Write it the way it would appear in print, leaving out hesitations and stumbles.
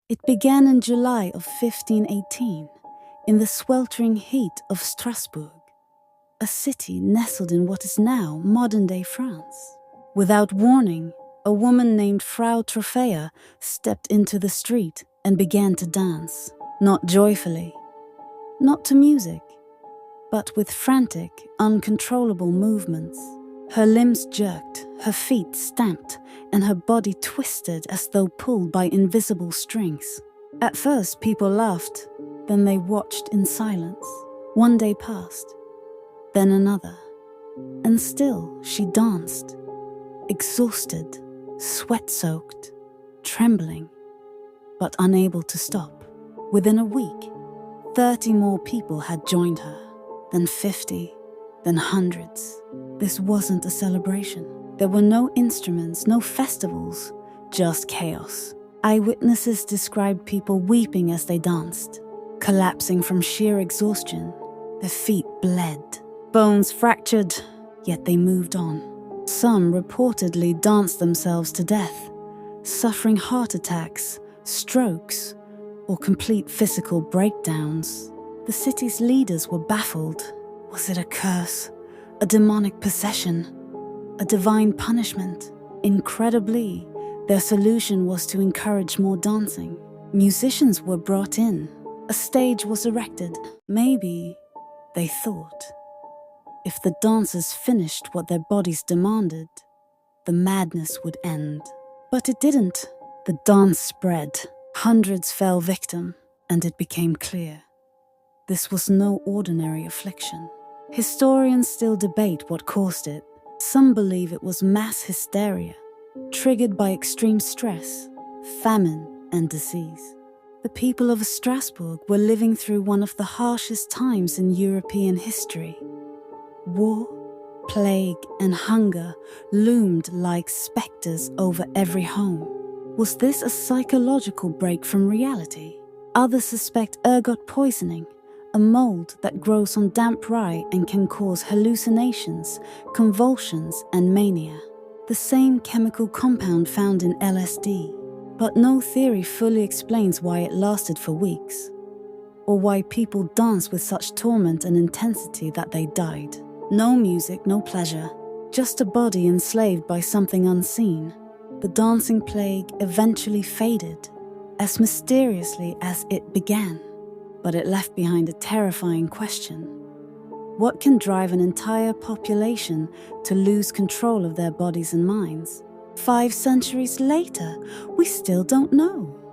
It began in July of 1518, in the sweltering heat of Strasbourg, a city nestled in what is now modern-day France. Without warning, a woman named Frau Troffea stepped into the street and began to dance, not joyfully, not to music, but with frantic, uncontrollable movements. Her limbs jerked, her feet stamped, and her body twisted as though pulled by invisible strings. At first, people laughed, then they watched in silence. One day passed, then another, and still she danced, exhausted, sweat-soaked, trembling, but unable to stop. Within a week, 30 more people had joined her, then 50, then hundreds. This wasn't a celebration. There were no instruments, no festivals, just chaos. Eyewitnesses described people weeping as they danced, collapsing from sheer exhaustion. Their feet bled, bones fractured, yet they moved on. Some reportedly danced themselves to death, suffering heart attacks, strokes, or complete physical breakdowns. The city's leaders were baffled. Was it a curse, a demonic possession, a divine punishment? Incredibly, their solution was to encourage more dancing. Musicians were brought in. A stage was erected. Maybe, they thought, if the dancers finished what their bodies demanded, the madness would end. But it didn't. The dance spread. Hundreds fell victim, and it became clear. This was no ordinary affliction. Historians still debate what caused it. Some believe it was mass hysteria, triggered by extreme stress, famine, and disease. The people of Strasbourg were living through one of the harshest times in European history. War, plague, and hunger loomed like specters over every home. Was this a psychological break from reality? Others suspect ergot poisoning, a mold that grows on damp rye and can cause hallucinations, convulsions, and mania. The same chemical compound found in LSD. But no theory fully explains why it lasted for weeks, or why people danced with such torment and intensity that they died. No music, no pleasure, just a body enslaved by something unseen. The dancing plague eventually faded, as mysteriously as it began. But it left behind a terrifying question. What can drive an entire population to lose control of their bodies and minds? 5 centuries later, we still don't know.